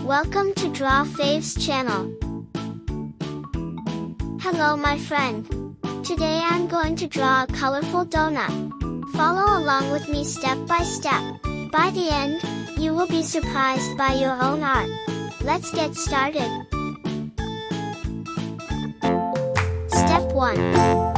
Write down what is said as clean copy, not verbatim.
Welcome to Draw Faves channel. Hello my friend. Today I'm going to draw a colorful donut. Follow along with me step by step. By the end, you will be surprised by your own art. Let's get started. Step 1.